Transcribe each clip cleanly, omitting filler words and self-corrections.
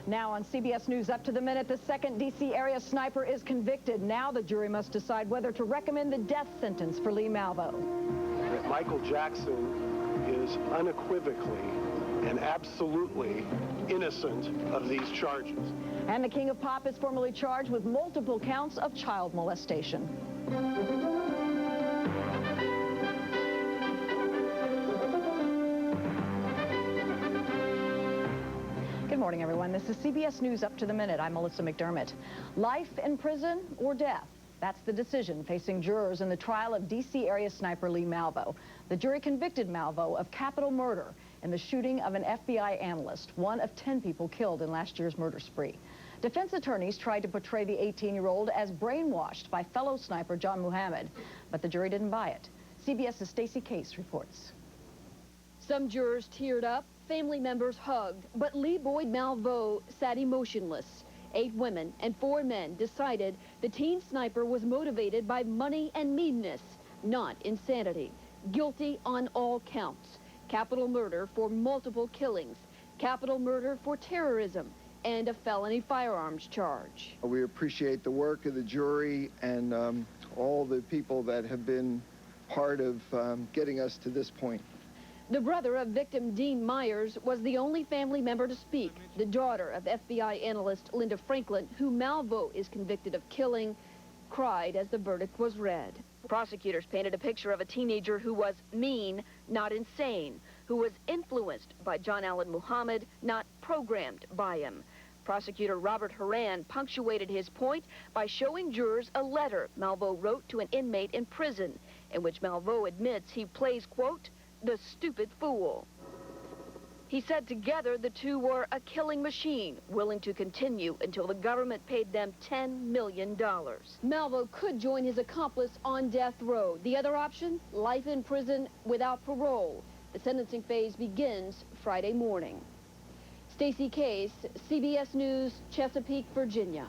Now on CBS News Up to the Minute, the second D.C. area sniper is convicted. Now the jury must decide whether to recommend the death sentence for Lee Malvo. Michael Jackson is unequivocally and absolutely innocent of these charges. And the King of Pop is formally charged with multiple counts of child molestation. Good morning, everyone. This is CBS News Up to the Minute. I'm Melissa McDermott. Life in prison or death? That's the decision facing jurors in the trial of D.C. area sniper Lee Malvo. The jury convicted Malvo of capital murder in the shooting of an FBI analyst, one of 10 people killed in last year's murder spree. Defense attorneys tried to portray the 18-year-old as brainwashed by fellow sniper John Muhammad, but the jury didn't buy it. CBS's Stacey Case reports. Some jurors teared up, family members hugged, but Lee Boyd Malvo sat emotionless. 8 women and 4 men decided the teen sniper was motivated by money and meanness, not insanity. Guilty on all counts. Capital murder for multiple killings, capital murder for terrorism, and a felony firearms charge. We appreciate the work of the jury and all the people that have been part of getting us to this point. The brother of victim Dean Myers was the only family member to speak. The daughter of FBI analyst Linda Franklin, who Malvo is convicted of killing, cried as the verdict was read. Prosecutors painted a picture of a teenager who was mean, not insane, who was influenced by John Allen Muhammad, not programmed by him. Prosecutor Robert Horan punctuated his point by showing jurors a letter Malvo wrote to an inmate in prison, in which Malvo admits he plays, quote, the stupid fool. He said together the two were a killing machine, willing to continue until the government paid them $10 million. Malvo could join his accomplice on death row. The other option, life in prison without parole. The sentencing phase begins Friday morning. Stacey Case, CBS News, Chesapeake, Virginia.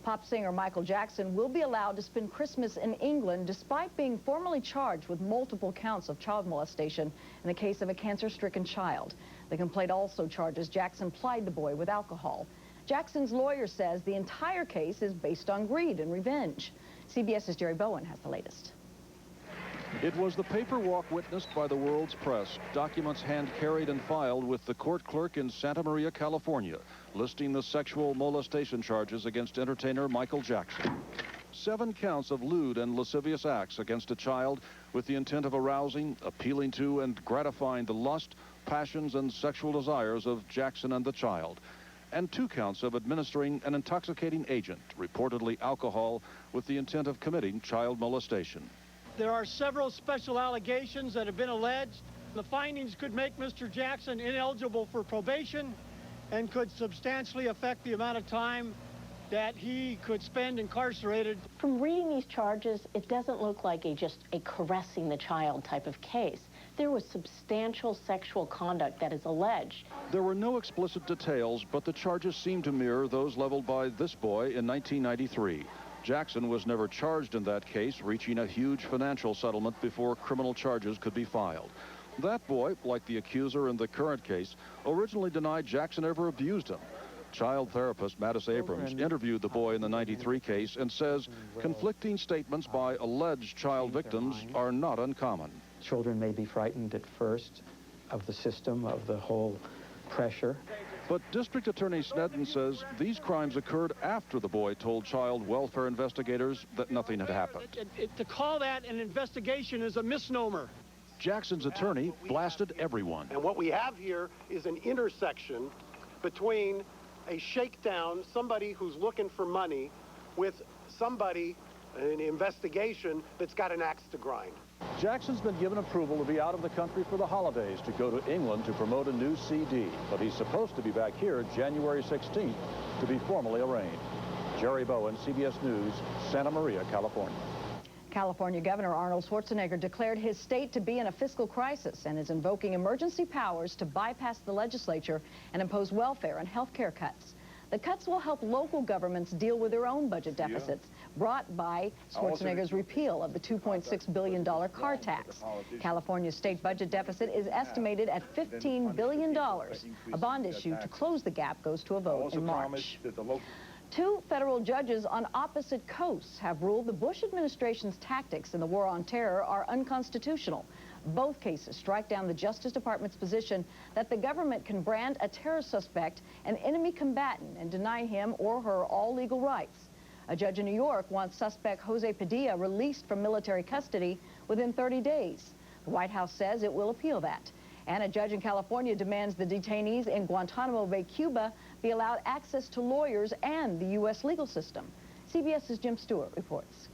Pop singer Michael Jackson will be allowed to spend Christmas in England despite being formally charged with multiple counts of child molestation in the case of a cancer-stricken child. The complaint also charges Jackson plied the boy with alcohol. Jackson's lawyer says the entire case is based on greed and revenge. CBS's Jerry Bowen has the latest. It was the paper walk witnessed by the world's press, documents hand-carried and filed with the court clerk in Santa Maria, California, listing the sexual molestation charges against entertainer Michael Jackson. 7 counts of lewd and lascivious acts against a child with the intent of arousing, appealing to, and gratifying the lust, passions, and sexual desires of Jackson and the child. And 2 counts of administering an intoxicating agent, reportedly alcohol, with the intent of committing child molestation. There are several special allegations that have been alleged. The findings could make Mr. Jackson ineligible for probation and could substantially affect the amount of time that he could spend incarcerated. From reading these charges, it doesn't look like just a caressing the child type of case. There was substantial sexual conduct that is alleged. There were no explicit details, but the charges seem to mirror those leveled by this boy in 1993. Jackson was never charged in that case, reaching a huge financial settlement before criminal charges could be filed. That boy, like the accuser in the current case, originally denied Jackson ever abused him. Child therapist Mattis Abrams interviewed the boy in the 93 case and says conflicting statements by alleged child victims are not uncommon. Children may be frightened at first of the system, of the whole pressure. But District Attorney Snedden says these crimes occurred after the boy told child welfare investigators that nothing had happened. To call that an investigation is a misnomer. Jackson's attorney blasted everyone. And what we have here is an intersection between a shakedown, somebody who's looking for money, with somebody, an investigation that's got an axe to grind. Jackson's been given approval to be out of the country for the holidays to go to England to promote a new CD, but he's supposed to be back here January 16th to be formally arraigned. Jerry Bowen, CBS News, Santa Maria, California. California Governor Arnold Schwarzenegger declared his state to be in a fiscal crisis and is invoking emergency powers to bypass the legislature and impose welfare and health care cuts. The cuts will help local governments deal with their own budget deficits, brought by Schwarzenegger's repeal of the $2.6 billion car tax. California's state budget deficit is estimated at $15 billion. A bond issue to close the gap goes to a vote in March. Two federal judges on opposite coasts have ruled the Bush administration's tactics in the war on terror are unconstitutional. Both cases strike down the Justice Department's position that the government can brand a terror suspect an enemy combatant and deny him or her all legal rights. A judge in New York wants suspect Jose Padilla released from military custody within 30 days. The White House says it will appeal that. And a judge in California demands the detainees in Guantanamo Bay, Cuba, be allowed access to lawyers and the U.S. legal system. CBS's Jim Stewart reports.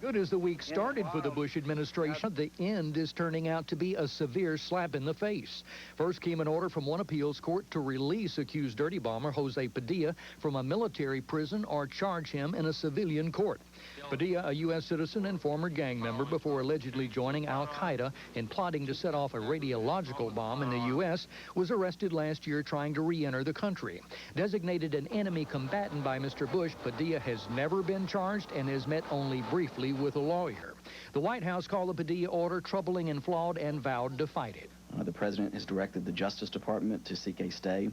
Good as the week started for the Bush administration, the end is turning out to be a severe slap in the face. First came an order from one appeals court to release accused dirty bomber Jose Padilla from a military prison or charge him in a civilian court. Padilla, a U.S. citizen and former gang member before allegedly joining al-Qaeda in plotting to set off a radiological bomb in the U.S., was arrested last year trying to re-enter the country. Designated an enemy combatant by Mr. Bush, Padilla has never been charged and has met only briefly with a lawyer. The White House called the Padilla order troubling and flawed and vowed to fight it. The president has directed the Justice Department to seek a stay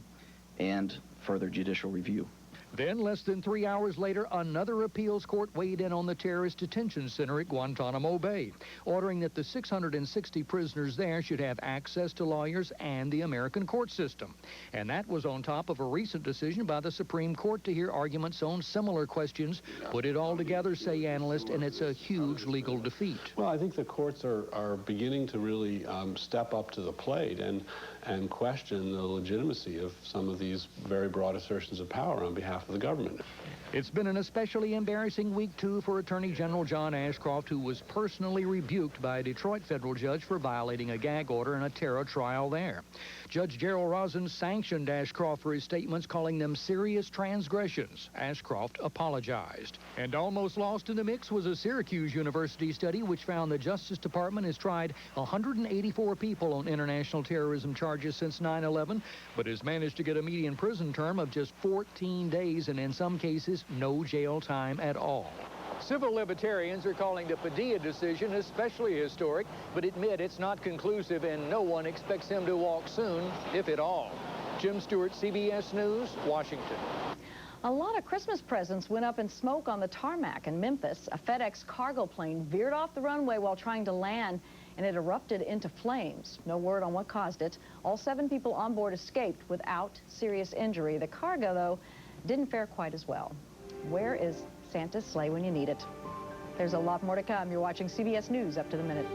and further judicial review. Then, less than 3 hours later, another appeals court weighed in on the terrorist detention center at Guantanamo Bay, ordering that the 660 prisoners there should have access to lawyers and the American court system. And that was on top of a recent decision by the Supreme Court to hear arguments on similar questions. Put it all together, say analysts, and it's a huge legal defeat. Well, I think the courts are beginning to really step up to the plate and question the legitimacy of some of these very broad assertions of power on behalf of the government. It's been an especially embarrassing week, too, for Attorney General John Ashcroft, who was personally rebuked by a Detroit federal judge for violating a gag order in a terror trial there. Judge Gerald Rosen sanctioned Ashcroft for his statements, calling them serious transgressions. Ashcroft apologized. And almost lost in the mix was a Syracuse University study which found the Justice Department has tried 184 people on international terrorism charges since 9/11, but has managed to get a median prison term of just 14 days and in some cases no jail time at all. Civil libertarians are calling the Padilla decision especially historic, but admit it's not conclusive and no one expects him to walk soon, if at all. Jim Stewart, CBS News, Washington. A lot of Christmas presents went up in smoke on the tarmac in Memphis. A FedEx cargo plane veered off the runway while trying to land, and it erupted into flames. No word on what caused it. All 7 people on board escaped without serious injury. The cargo, though, didn't fare quite as well. Where is Santa's sleigh when you need it? There's a lot more to come. You're watching CBS News Up to the Minute.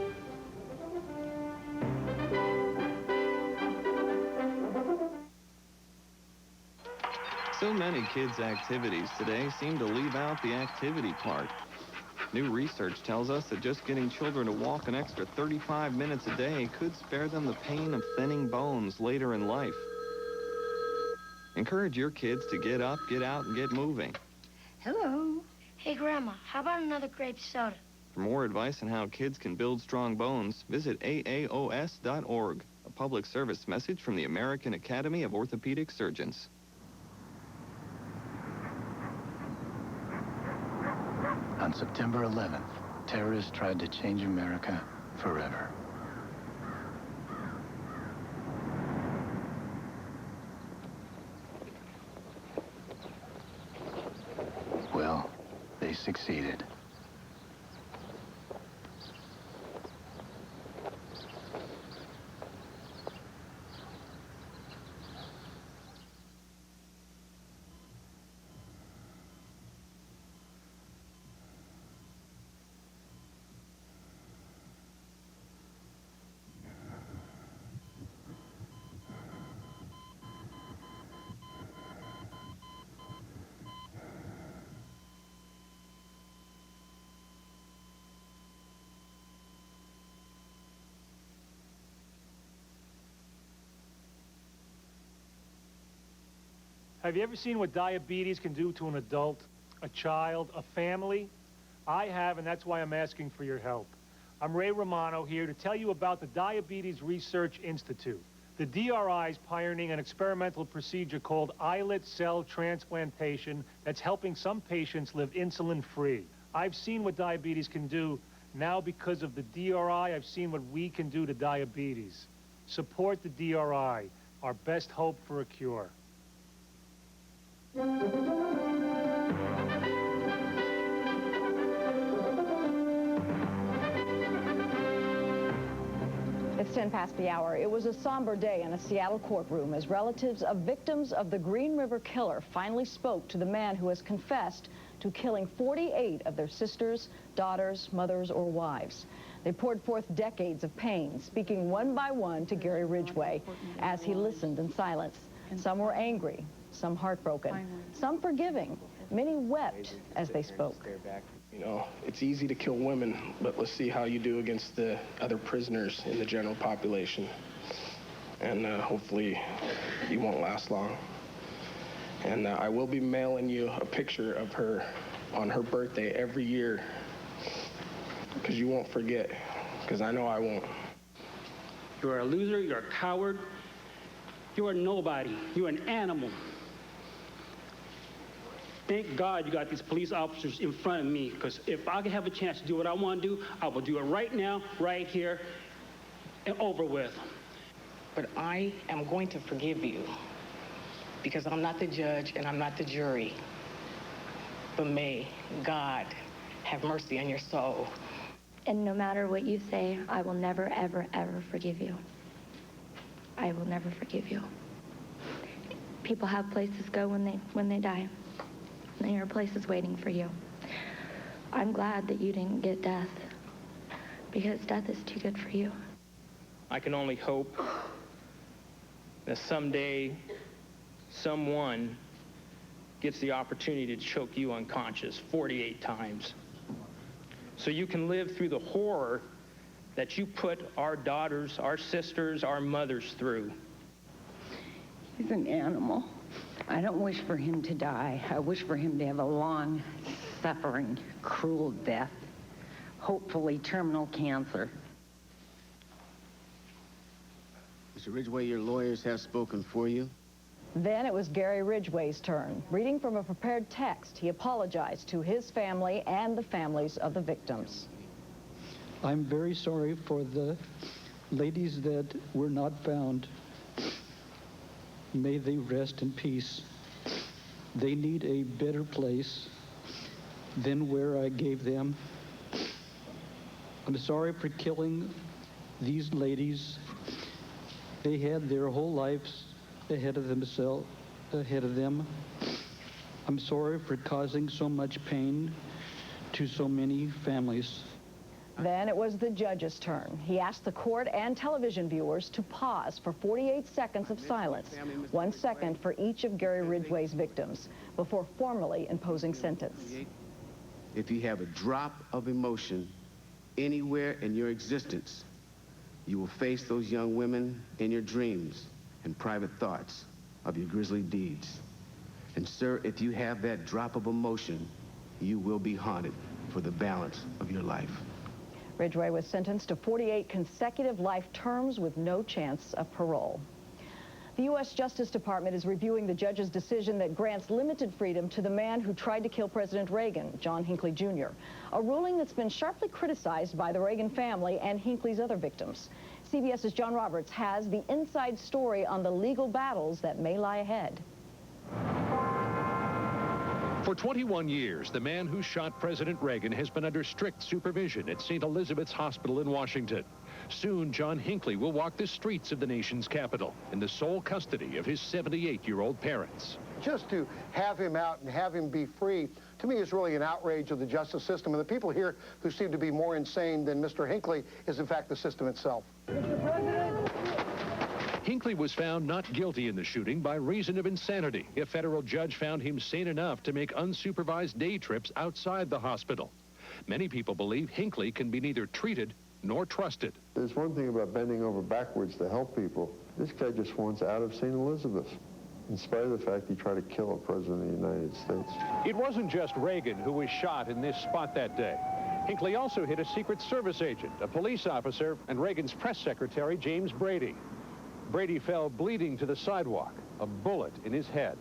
So many kids' activities today seem to leave out the activity part. New research tells us that just getting children to walk an extra 35 minutes a day could spare them the pain of thinning bones later in life. Encourage your kids to get up, get out, and get moving. Hello. Hey, Grandma, how about another grape soda? For more advice on how kids can build strong bones, visit AAOS.org, a public service message from the American Academy of Orthopedic Surgeons. On September 11th, terrorists tried to change America forever. Well, they succeeded. Have you ever seen what diabetes can do to an adult, a child, a family? I have, and that's why I'm asking for your help. I'm Ray Romano here to tell you about the Diabetes Research Institute. The DRI is pioneering an experimental procedure called islet cell transplantation that's helping some patients live insulin-free. I've seen what diabetes can do. Now, because of the DRI, I've seen what we can do to diabetes. Support the DRI, our best hope for a cure. It's 10 past the hour. It was a somber day in a Seattle courtroom as relatives of victims of the Green River killer finally spoke to the man who has confessed to killing 48 of their sisters, daughters, mothers, or wives. They poured forth decades of pain, speaking one by one to Gary Ridgway as he listened in silence. Some were angry, some heartbroken, some forgiving. Many wept as they spoke. You know, it's easy to kill women, but let's see how you do against the other prisoners in the general population. And hopefully you won't last long. And I will be mailing you a picture of her on her birthday every year, because you won't forget, because I know I won't. You're a loser, you're a coward, you're a nobody, you're an animal. Thank God you got these police officers in front of me, because if I could have a chance to do what I want to do, I will do it right now, right here, and over with. But I am going to forgive you, because I'm not the judge and I'm not the jury. But may God have mercy on your soul. And no matter what you say, I will never, ever, ever forgive you. I will never forgive you. People have places to go when they die. And your place is waiting for you. I'm glad that you didn't get death, because death is too good for you. I can only hope that someday someone gets the opportunity to choke you unconscious 48 times, so you can live through the horror that you put our daughters, our sisters, our mothers through. He's an animal. I don't wish for him to die. I wish for him to have a long, suffering, cruel death. Hopefully terminal cancer. Mr. Ridgway, your lawyers have spoken for you. Then it was Gary Ridgway's turn. Reading from a prepared text, he apologized to his family and the families of the victims. I'm very sorry for the ladies that were not found. May they rest in peace. They need a better place than where I gave them. I'm sorry for killing these ladies. They had their whole lives ahead of them. I'm sorry for causing so much pain to so many families. Then it was the judge's turn. He asked the court and television viewers to pause for 48 seconds of silence, 1 second for each of Gary Ridgway's victims, before formally imposing sentence. If you have a drop of emotion anywhere in your existence, you will face those young women in your dreams and private thoughts of your grisly deeds. And sir, if you have that drop of emotion, you will be haunted for the balance of your life. Ridgway was sentenced to 48 consecutive life terms with no chance of parole. The U.S. Justice Department is reviewing the judge's decision that grants limited freedom to the man who tried to kill President Reagan, John Hinckley Jr., a ruling that's been sharply criticized by the Reagan family and Hinckley's other victims. CBS's John Roberts has the inside story on the legal battles that may lie ahead. For 21 years, the man who shot President Reagan has been under strict supervision at St. Elizabeth's Hospital in Washington. Soon, John Hinckley will walk the streets of the nation's capital in the sole custody of his 78-year-old parents. Just to have him out and have him be free, to me, is really an outrage of the justice system. And the people here who seem to be more insane than Mr. Hinckley is, in fact, the system itself. Mr. President! Hinckley was found not guilty in the shooting by reason of insanity. A federal judge found him sane enough to make unsupervised day trips outside the hospital. Many people believe Hinckley can be neither treated nor trusted. There's one thing about bending over backwards to help people. This guy just wants out of St. Elizabeth, in spite of the fact he tried to kill a president of the United States. It wasn't just Reagan who was shot in this spot that day. Hinckley also hit a Secret Service agent, a police officer, and Reagan's press secretary, James Brady. Brady fell bleeding to the sidewalk, a bullet in his head.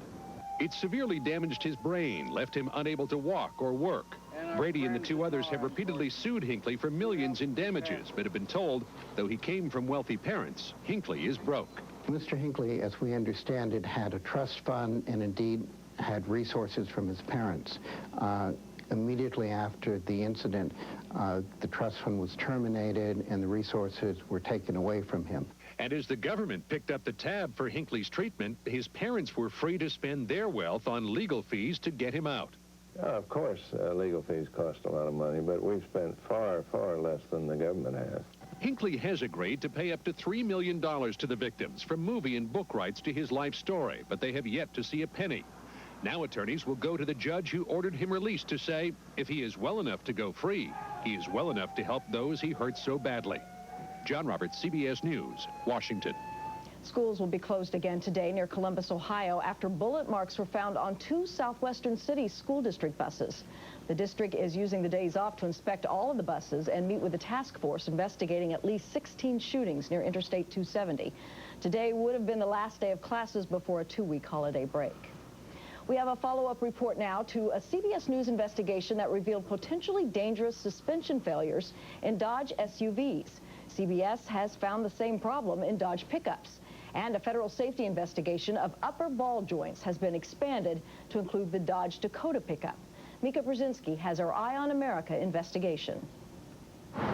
It severely damaged his brain, left him unable to walk or work. Brady and the two others have repeatedly sued Hinckley for millions in damages, but have been told, though he came from wealthy parents, Hinckley is broke. Mr. Hinckley, as we understand it, had a trust fund and indeed had resources from his parents. Immediately after the incident, the trust fund was terminated and the resources were taken away from him. And as the government picked up the tab for Hinckley's treatment, his parents were free to spend their wealth on legal fees to get him out. Of course, legal fees cost a lot of money, but we've spent far, far less than the government has. Hinckley has agreed to pay up to $3 million to the victims, from movie and book rights to his life story, but they have yet to see a penny. Now attorneys will go to the judge who ordered him released to say, if he is well enough to go free, he is well enough to help those he hurt so badly. John Roberts, CBS News, Washington. Schools will be closed again today near Columbus, Ohio, after bullet marks were found on 2 southwestern cities school district buses. The district is using the days off to inspect all of the buses and meet with a task force investigating at least 16 shootings near Interstate 270. Today would have been the last day of classes before a 2-week holiday break. We have a follow-up report now to a CBS News investigation that revealed potentially dangerous suspension failures in Dodge SUVs. CBS has found the same problem in Dodge pickups. And a federal safety investigation of upper ball joints has been expanded to include the Dodge Dakota pickup. Mika Brzezinski has our Eye on America investigation.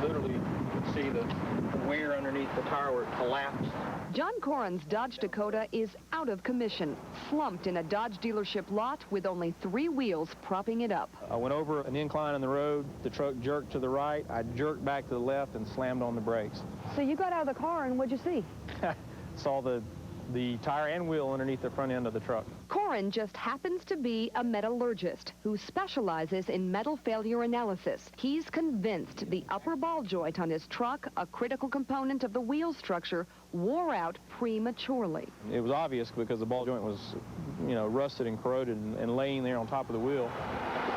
Literally, you can see the wear underneath the tire where it collapsed. John Corin's Dodge Dakota is out of commission, slumped in a Dodge dealership lot with only 3 wheels propping it up. I went over an incline in the road, the truck jerked to the right, I jerked back to the left and slammed on the brakes. So you got out of the car and what'd you see? Saw the tire and wheel underneath the front end of the truck. Corin just happens to be a metallurgist who specializes in metal failure analysis. He's convinced the upper ball joint on his truck, a critical component of the wheel structure, wore out prematurely. It was obvious because the ball joint was, rusted and corroded and laying there on top of the wheel.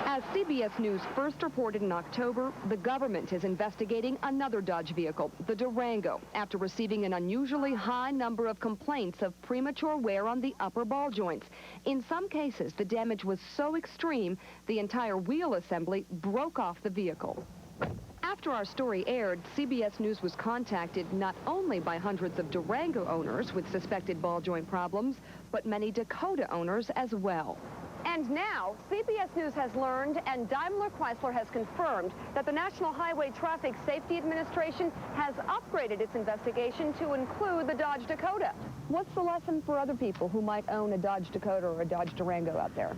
As CBS News first reported in October, the government is investigating another Dodge vehicle, the Durango, after receiving an unusually high number of complaints of premature wear on the upper ball joints. In some cases, the damage was so extreme, the entire wheel assembly broke off the vehicle. After our story aired, CBS News was contacted not only by hundreds of Durango owners with suspected ball joint problems, but many Dakota owners as well. And now, CBS News has learned, and Daimler Chrysler has confirmed, that the National Highway Traffic Safety Administration has upgraded its investigation to include the Dodge Dakota. What's the lesson for other people who might own a Dodge Dakota or a Dodge Durango out there?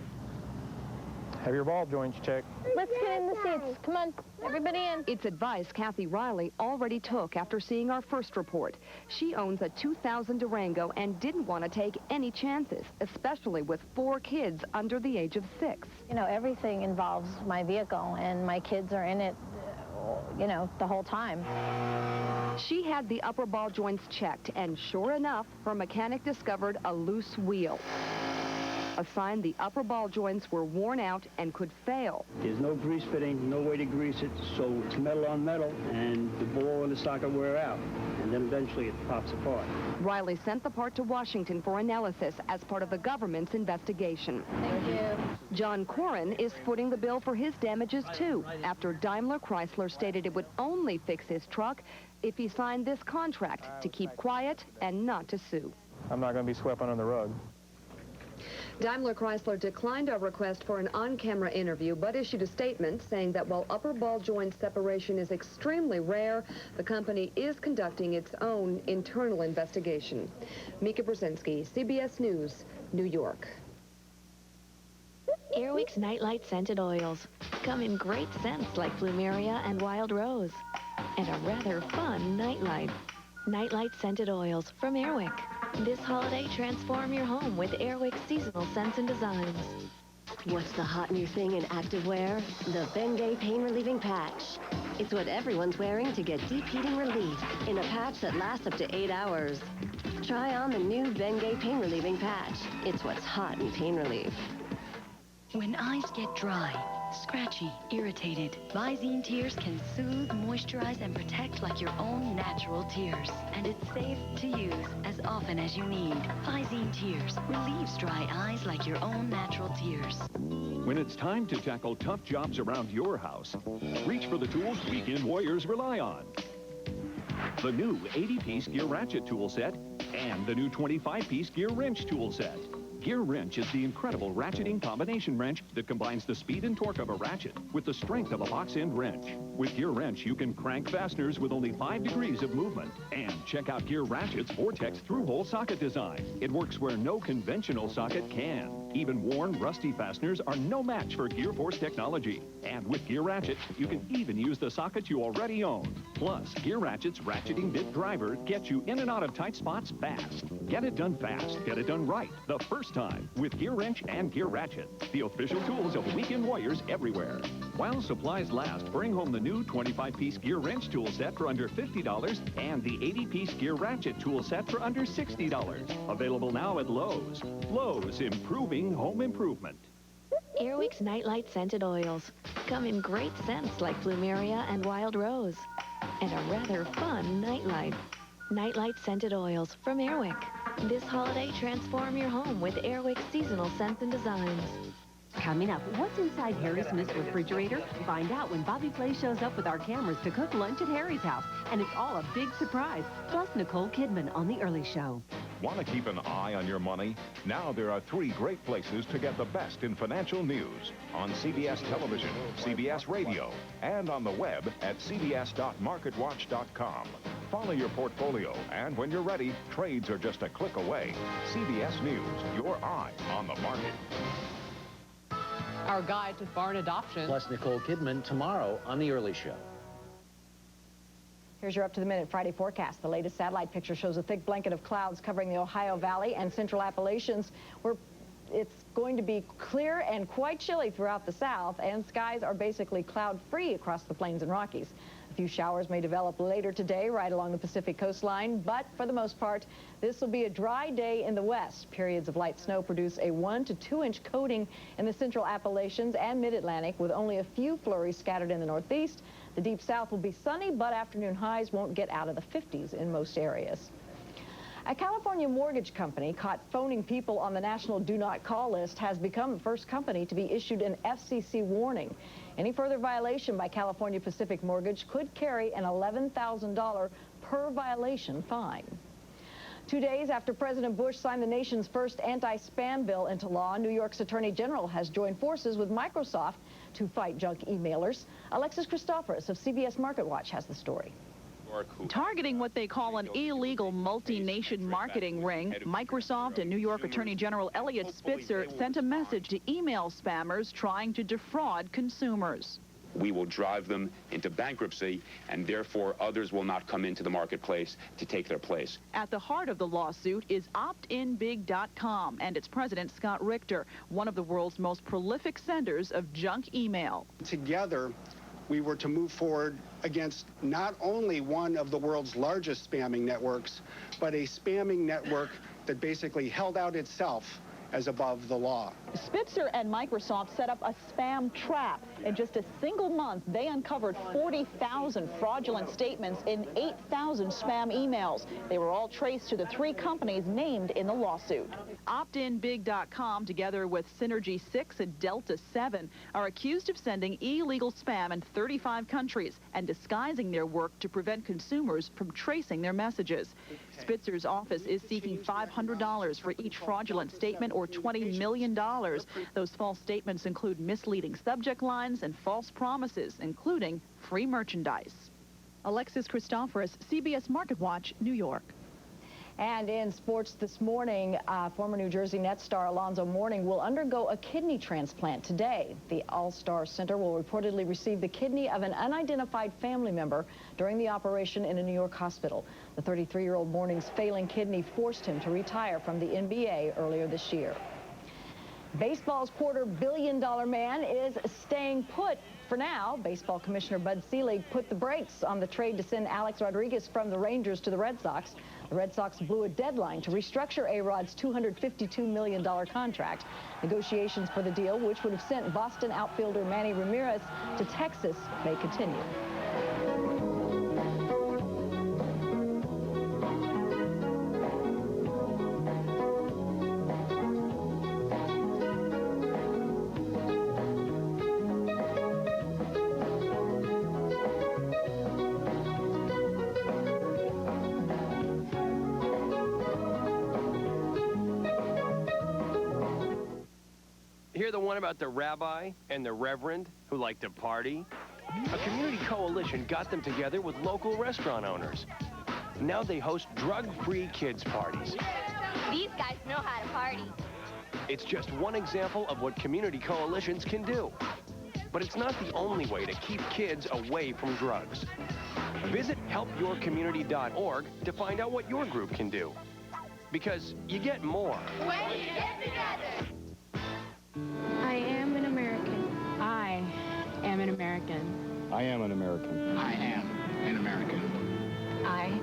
Have your ball joints checked. Let's get in the seats. Come on, everybody in. It's advice Kathy Riley already took after seeing our first report. She owns a 2000 Durango and didn't want to take any chances, especially with 4 kids under the age of 6. Everything involves my vehicle, and my kids are in it, the whole time. She had the upper ball joints checked, and sure enough, her mechanic discovered a loose wheel. A sign the upper ball joints were worn out and could fail. There's no grease fitting, no way to grease it, so it's metal on metal, and the ball and the socket wear out, and then eventually it pops apart. Riley sent the part to Washington for analysis as part of the government's investigation. Thank you. John Corin is footing the bill for his damages, too, after Daimler Chrysler stated it would only fix his truck if he signed this contract to keep quiet and not to sue. I'm not going to be swept under the rug. Daimler Chrysler declined our request for an on-camera interview, but issued a statement saying that while upper ball joint separation is extremely rare, the company is conducting its own internal investigation. Mika Brzezinski, CBS News, New York. Airwick's Nightlight Scented Oils come in great scents like Plumeria and Wild Rose, and a rather fun nightlight. Nightlight Scented Oils from Airwick. This holiday, transform your home with Airwick's seasonal scents and designs. What's the hot new thing in activewear? The Bengay Pain Relieving Patch. It's what everyone's wearing to get deep heating relief in a patch that lasts up to 8 hours. Try on the new Bengay Pain Relieving Patch. It's what's hot in pain relief. When eyes get dry, scratchy, irritated. Visine Tears can soothe, moisturize, and protect like your own natural tears. And it's safe to use as often as you need. Visine Tears relieves dry eyes like your own natural tears. When it's time to tackle tough jobs around your house, reach for the tools weekend warriors rely on. The new 80-piece gear ratchet tool set and the new 25-piece gear wrench tool set. Gear wrench is the incredible ratcheting combination wrench that combines the speed and torque of a ratchet with the strength of a box-end wrench. With Gear wrench, you can crank fasteners with only 5 degrees of movement. And check out Gear ratchet's Vortex through-hole socket design. It works where no conventional socket can. Even worn, rusty fasteners are no match for Gear Force technology. And with Gear ratchet, you can even use the socket you already own. Plus, Gear ratchet's ratcheting bit driver gets you in and out of tight spots fast. Get it done fast. Get it done right. The first time with Gear wrench and Gear ratchet, the official tools of weekend warriors everywhere. While supplies last, bring home the new 25-piece Gear wrench tool set for under $50 and the 80-piece Gear ratchet tool set for under $60. Available now at Lowe's. Lowe's, improving home improvement. Airwick's Nightlight Scented Oils come in great scents like Plumeria and Wild Rose. And a rather fun nightlight. Nightlight Scented Oils from Airwick. This holiday, transform your home with Airwick's seasonal scents and designs. Coming up, what's inside Harry Smith's refrigerator? Find out when Bobby Flay shows up with our cameras to cook lunch at Harry's house. And it's all a big surprise. Plus, Nicole Kidman on The Early Show. Want to keep an eye on your money? Now there are 3 great places to get the best in financial news. On CBS Television, CBS Radio, and on the web at cbs.marketwatch.com. Follow your portfolio, and when you're ready, trades are just a click away. CBS News, your eye on the market. Our guide to foreign adoption. Plus Nicole Kidman tomorrow on The Early Show. Here's your up-to-the-minute Friday forecast. The latest satellite picture shows a thick blanket of clouds covering the Ohio Valley and central Appalachians, where it's going to be clear and quite chilly throughout the south, and skies are basically cloud-free across the Plains and Rockies. A few showers may develop later today right along the Pacific coastline, but for the most part, this will be a dry day in the west. Periods of light snow produce a 1 to 2 inch coating in the central Appalachians and mid-Atlantic, with only a few flurries scattered in the northeast. The deep south will be sunny, but afternoon highs won't get out of the 50s in most areas. A California mortgage company caught phoning people on the national do not call list has become the first company to be issued an FCC warning. Any further violation by California Pacific Mortgage could carry an $11,000 per violation fine. 2 days after President Bush signed the nation's first anti-spam bill into law, New York's Attorney General has joined forces with Microsoft to fight junk emailers. Alexis Christoforous of CBS Market Watch has the story. Targeting what they call an illegal multi-nation marketing ring, Microsoft and New York Attorney General Eliot Spitzer sent a message to email spammers trying to defraud consumers. We will drive them into bankruptcy, and therefore others will not come into the marketplace to take their place. At the heart of the lawsuit is optinbig.com and its president, Scott Richter, one of the world's most prolific senders of junk email. Together, we were to move forward against not only one of the world's largest spamming networks, but a spamming network that basically held out itself as above the law. Spitzer and Microsoft set up a spam trap. In just a single month, they uncovered 40,000 fraudulent statements in 8,000 spam emails. They were all traced to the 3 companies named in the lawsuit. Optinbig.com, together with Synergy 6 and Delta 7, are accused of sending illegal spam in 35 countries and disguising their work to prevent consumers from tracing their messages. Spitzer's office is seeking $500 for each fraudulent statement, or $20 million. Those false statements include misleading subject lines and false promises, including free merchandise. Alexis Christoforous, CBS Market Watch, New York. And in sports this morning, former New Jersey Nets star Alonzo Mourning will undergo a kidney transplant today. The All-Star Center will reportedly receive the kidney of an unidentified family member during the operation in a New York hospital. The 33-year-old Mourning's failing kidney forced him to retire from the NBA earlier this year. Baseball's $250 million man is staying put for now. Baseball Commissioner Bud Selig put the brakes on the trade to send Alex Rodriguez from the Rangers to the Red Sox. The Red Sox blew a deadline to restructure A-Rod's $252 million contract. Negotiations for the deal, which would have sent Boston outfielder Manny Ramirez to Texas, may continue. Hear the one about the rabbi and the reverend who like to party? A community coalition got them together with local restaurant owners. Now they host drug-free kids parties. These guys know how to party. It's just one example of what community coalitions can do. But it's not the only way to keep kids away from drugs. Visit helpyourcommunity.org to find out what your group can do. Because you get more when you get together. I am an American. I am an American. I am an American. I am an American. I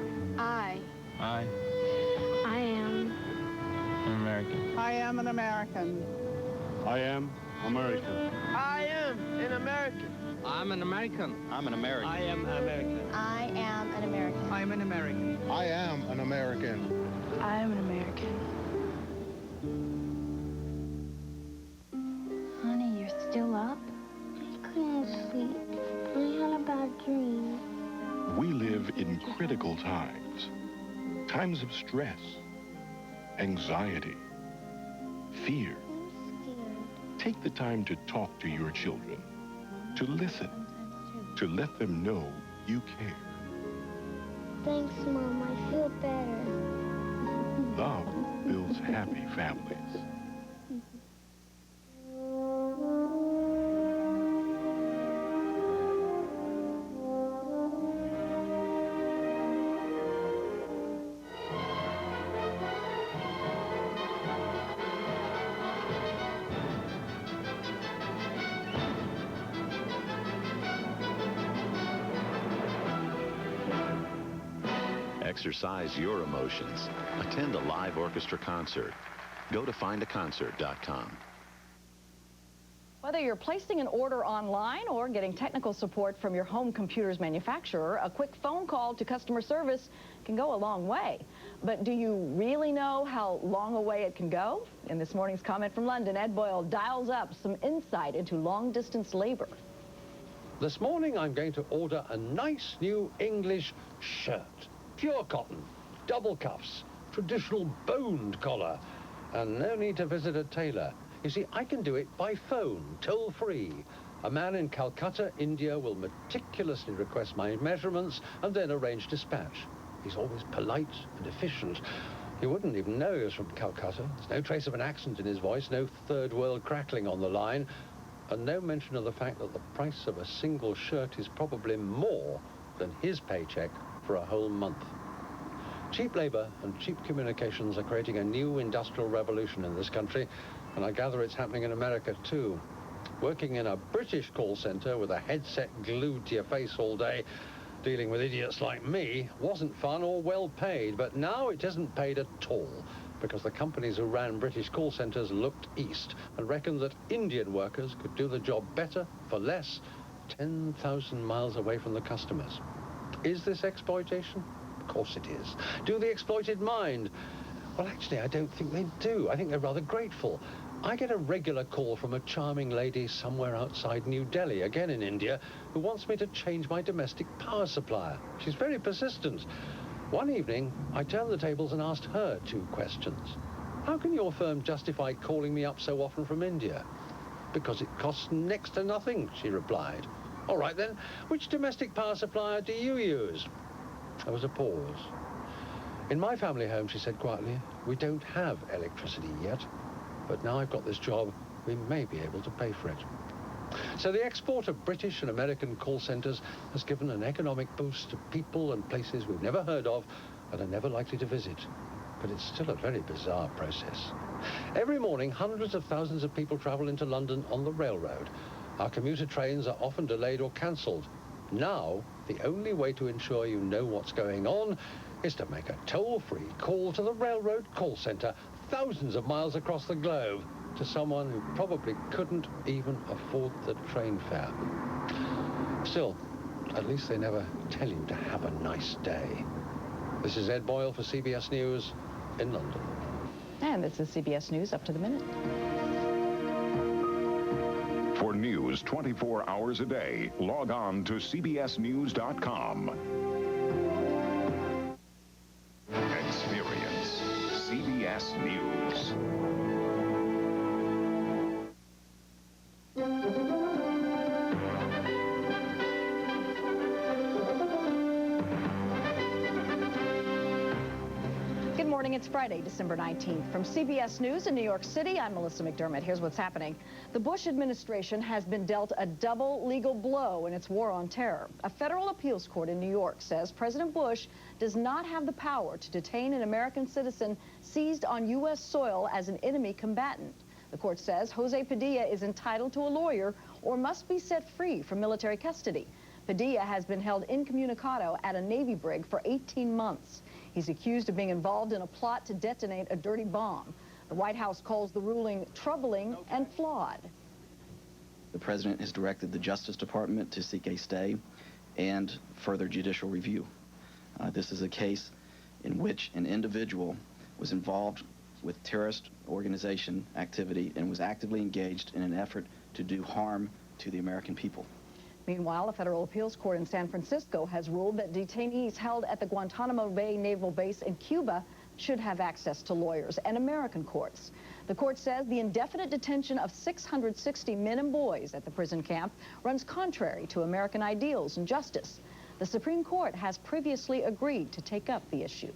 am an American. I am an American. I am American. I am an American. I'm an American. I'm an American. I am American. I am an American. I'm an American. I am an American. I am an American. Honey, you're still up? I couldn't sleep. I had a bad dream. We live in critical times. Times of stress, anxiety, fear. I'm scared. Take the time to talk to your children, to listen, to let them know you care. Thanks, Mom. I feel better. Love builds happy families. Exercise your emotions. Attend a live orchestra concert. Go to findaconcert.com. Whether you're placing an order online or getting technical support from your home computer's manufacturer, a quick phone call to customer service can go a long way. But do you really know how long a way it can go? In this morning's comment from London, Ed Boyle dials up some insight into long-distance labor. This morning I'm going to order a nice new English shirt. Pure cotton, double cuffs, traditional boned collar, and no need to visit a tailor. You see, I can do it by phone, toll-free. A man in Calcutta, India, will meticulously request my measurements and then arrange dispatch. He's always polite and efficient. You wouldn't even know he was from Calcutta. There's no trace of an accent in his voice, no third world crackling on the line, and no mention of the fact that the price of a single shirt is probably more than his paycheck for a whole month. Cheap labor and cheap communications are creating a new industrial revolution in this country, and I gather it's happening in America too. Working in a British call center with a headset glued to your face all day, dealing with idiots like me, wasn't fun or well paid, but now it isn't paid at all, because the companies who ran British call centers looked east and reckoned that Indian workers could do the job better for less, 10,000 miles away from the customers. Is this exploitation? Of course it is. Do the exploited mind? Well, actually, I don't think they do. I think they're rather grateful. I get a regular call from a charming lady somewhere outside New Delhi, again in India, who wants me to change my domestic power supplier. She's very persistent. One evening, I turned the tables and asked her 2 questions. How can your firm justify calling me up so often from India? Because it costs next to nothing, she replied. All right then, which domestic power supplier do you use? There was a pause. In my family home, she said quietly, we don't have electricity yet, but now I've got this job, we may be able to pay for it. So the export of British and American call centers has given an economic boost to people and places we've never heard of and are never likely to visit. But it's still a very bizarre process. Every morning, hundreds of thousands of people travel into London on the railroad. Our commuter trains are often delayed or cancelled. Now, the only way to ensure you know what's going on is to make a toll-free call to the railroad call center thousands of miles across the globe to someone who probably couldn't even afford the train fare. Still, at least they never tell you to have a nice day. This is Ed Boyle for CBS News in London. And this is CBS News Up to the Minute. For news 24 hours a day, log on to cbsnews.com. Experience CBS News. Good morning, it's Friday, December 19th. From CBS News in New York City, I'm Melissa McDermott. Here's what's happening. The Bush administration has been dealt a double legal blow in its war on terror. A federal appeals court in New York says President Bush does not have the power to detain an American citizen seized on U.S. soil as an enemy combatant. The court says Jose Padilla is entitled to a lawyer or must be set free from military custody. Padilla has been held incommunicado at a Navy brig for 18 months. He's accused of being involved in a plot to detonate a dirty bomb. The White House calls the ruling troubling and flawed. The president has directed the Justice Department to seek a stay and further judicial review. This is a case in which an individual was involved with terrorist organization activity and was actively engaged in an effort to do harm to the American people. Meanwhile, a federal appeals court in San Francisco has ruled that detainees held at the Guantanamo Bay Naval Base in Cuba should have access to lawyers and American courts. The court says the indefinite detention of 660 men and boys at the prison camp runs contrary to American ideals and justice. The Supreme Court has previously agreed to take up the issue.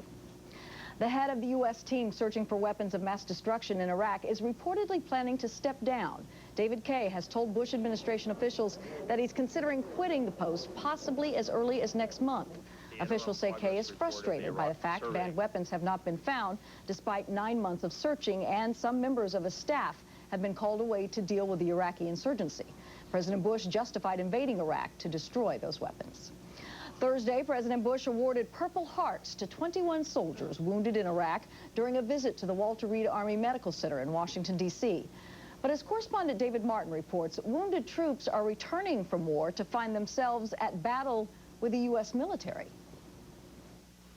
The head of the U.S. team searching for weapons of mass destruction in Iraq is reportedly planning to step down. David Kay has told Bush administration officials that he's considering quitting the post possibly as early as next month. Officials say Kay is frustrated by the fact banned weapons have not been found despite 9 months of searching, and some members of his staff have been called away to deal with the Iraqi insurgency. President Bush justified invading Iraq to destroy those weapons. Thursday, President Bush awarded Purple Hearts to 21 soldiers wounded in Iraq during a visit to the Walter Reed Army Medical Center in Washington, D.C. But as correspondent David Martin reports, wounded troops are returning from war to find themselves at battle with the U.S. military.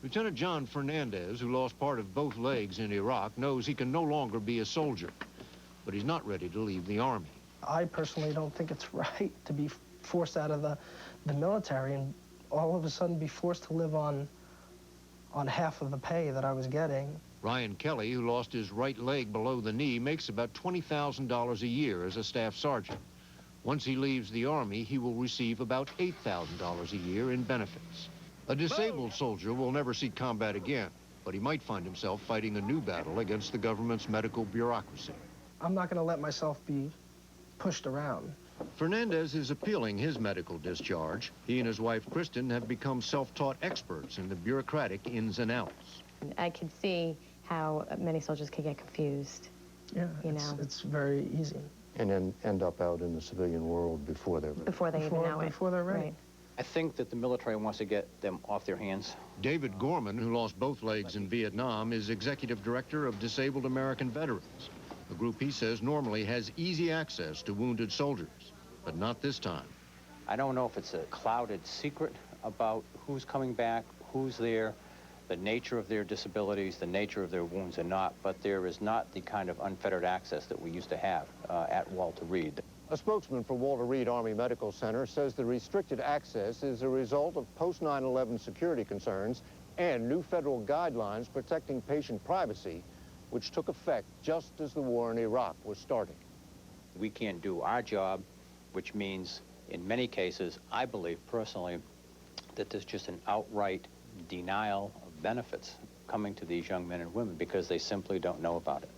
Lieutenant John Fernandez, who lost part of both legs in Iraq, knows he can no longer be a soldier, but he's not ready to leave the Army. I personally don't think it's right to be forced out of the military and all of a sudden be forced to live on half of the pay that I was getting. Ryan Kelly, who lost his right leg below the knee, makes about $20,000 a year as a staff sergeant. Once he leaves the Army, he will receive about $8,000 a year in benefits. A disabled soldier will never see combat again, but he might find himself fighting a new battle against the government's medical bureaucracy. I'm not going to let myself be pushed around. Fernandez is appealing his medical discharge. He and his wife, Kristen, have become self-taught experts in the bureaucratic ins and outs. I could see how many soldiers could get confused. Yeah, it's very easy. And then end up out in the civilian world before they're ready. Before they even know it. Before they're ready. Right. I think that the military wants to get them off their hands. David Gorman, who lost both legs in Vietnam, is executive director of Disabled American Veterans, a group he says normally has easy access to wounded soldiers, but not this time. I don't know if it's a clouded secret about who's coming back, who's there, the nature of their disabilities, the nature of their wounds or not, but there is not the kind of unfettered access that we used to have at Walter Reed. A spokesman for Walter Reed Army Medical Center says the restricted access is a result of post-9/11 security concerns and new federal guidelines protecting patient privacy, which took effect just as the war in Iraq was starting. We can't do our job, which means, in many cases, I believe personally, that there's just an outright denial of benefits coming to these young men and women because they simply don't know about it.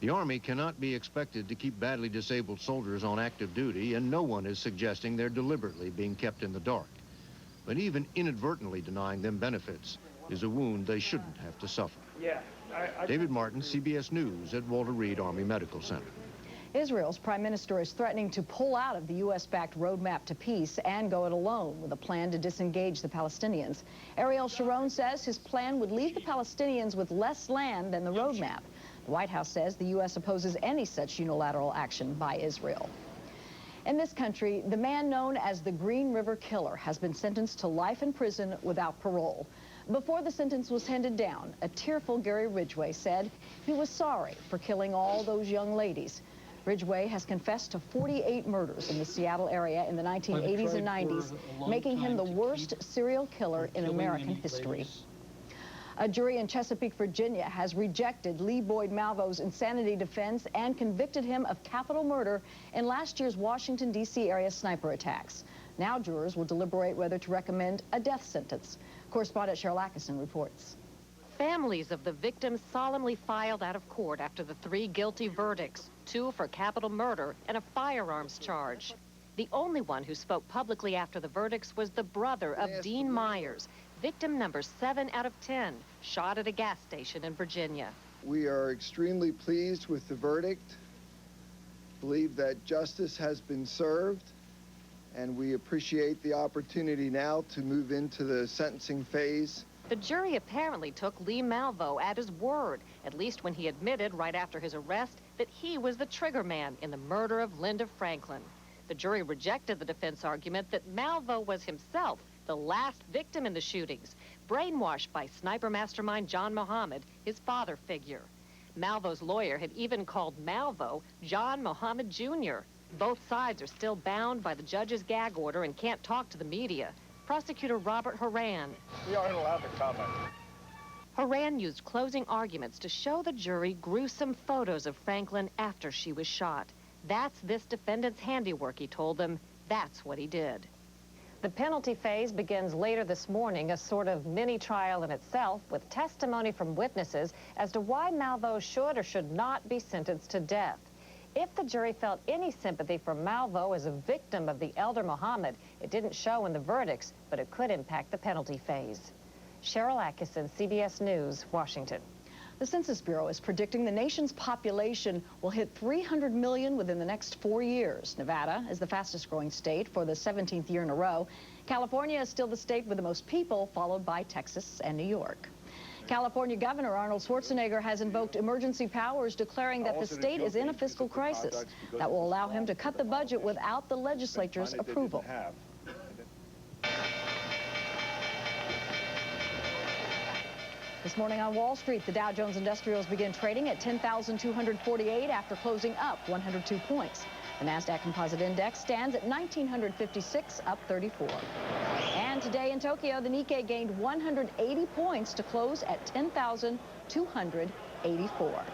The Army cannot be expected to keep badly disabled soldiers on active duty, and no one is suggesting they're deliberately being kept in the dark. But even inadvertently denying them benefits is a wound they shouldn't have to suffer. Yeah. David Martin, CBS News at Walter Reed Army Medical Center. Israel's prime minister is threatening to pull out of the U.S.-backed roadmap to peace and go it alone with a plan to disengage the Palestinians. Ariel Sharon says his plan would leave the Palestinians with less land than the roadmap. The White House says the U.S. opposes any such unilateral action by Israel. In this country, the man known as the Green River Killer has been sentenced to life in prison without parole. Before the sentence was handed down, a tearful Gary Ridgway said he was sorry for killing all those young ladies. Ridgway has confessed to 48 murders in the Seattle area in the 1980s and 90s, making him the worst serial killer in American history. A jury in Chesapeake, Virginia has rejected Lee Boyd Malvo's insanity defense and convicted him of capital murder in last year's Washington, D.C. area sniper attacks. Now jurors will deliberate whether to recommend a death sentence. Correspondent Cheryl Atkinson reports. Families of the victims solemnly filed out of court after the 3 guilty verdicts, 2 for capital murder and a firearms charge. The only one who spoke publicly after the verdicts was the brother of Dean Myers, victim number 7 out of 10, shot at a gas station in Virginia. We are extremely pleased with the verdict, believe that justice has been served, and we appreciate the opportunity now to move into the sentencing phase. The jury apparently took Lee Malvo at his word, at least when he admitted right after his arrest that he was the trigger man in the murder of Linda Franklin. The jury rejected the defense argument that Malvo was himself the last victim in the shootings, brainwashed by sniper mastermind John Mohammed, his father figure. Malvo's lawyer had even called Malvo John Mohammed Jr. Both sides are still bound by the judge's gag order and can't talk to the media. Prosecutor Robert Horan. We aren't allowed to comment. Horan used closing arguments to show the jury gruesome photos of Franklin after she was shot. That's this defendant's handiwork, he told them. That's what he did. The penalty phase begins later this morning, a sort of mini-trial in itself, with testimony from witnesses as to why Malvo should or should not be sentenced to death. If the jury felt any sympathy for Malvo as a victim of the elder Mohammed, it didn't show in the verdicts, but it could impact the penalty phase. Cheryl Atkinson, CBS News, Washington. The Census Bureau is predicting the nation's population will hit 300 million within the next 4 years. Nevada is the fastest growing state for the 17th year in a row. California is still the state with the most people, followed by Texas and New York. California Governor Arnold Schwarzenegger has invoked emergency powers, declaring that the state is in a fiscal crisis that will allow him to cut the budget without the legislature's approval. This morning on Wall Street, the Dow Jones Industrials begin trading at 10,248 after closing up 102 points. The NASDAQ Composite Index stands at 1,956, up 34. And today in Tokyo, the Nikkei gained 180 points to close at 10,284.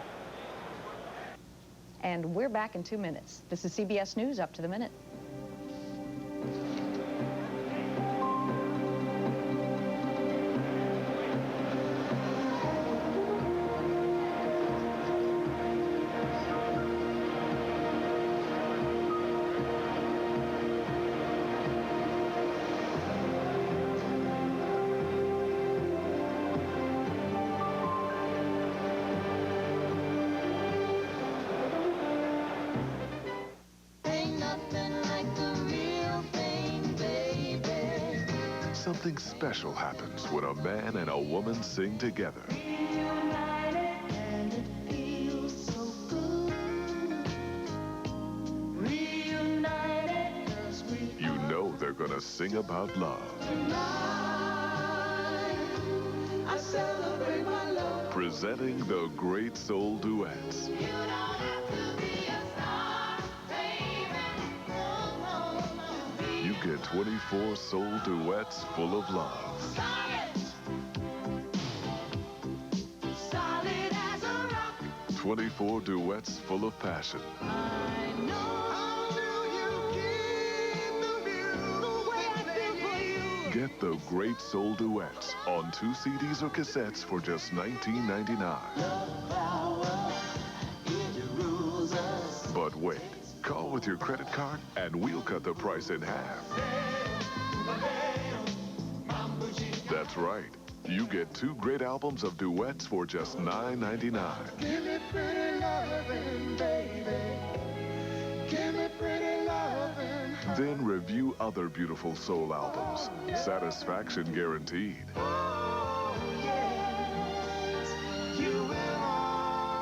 And we're back in 2 minutes. This is CBS News Up to the Minute. Something special happens when a man and a woman sing together. You know they're gonna sing about love. Presenting the Great Soul Duets. You get 24 soul duets full of love. 24 duets full of passion. Get the Great Soul Duets on 2 CDs or cassettes for just $19.99. But wait. Call with your credit card, and we'll cut the price in half. That's right. You get 2 great albums of duets for just $9.99. Give me pretty loving, baby. Then review other beautiful soul albums. Satisfaction guaranteed.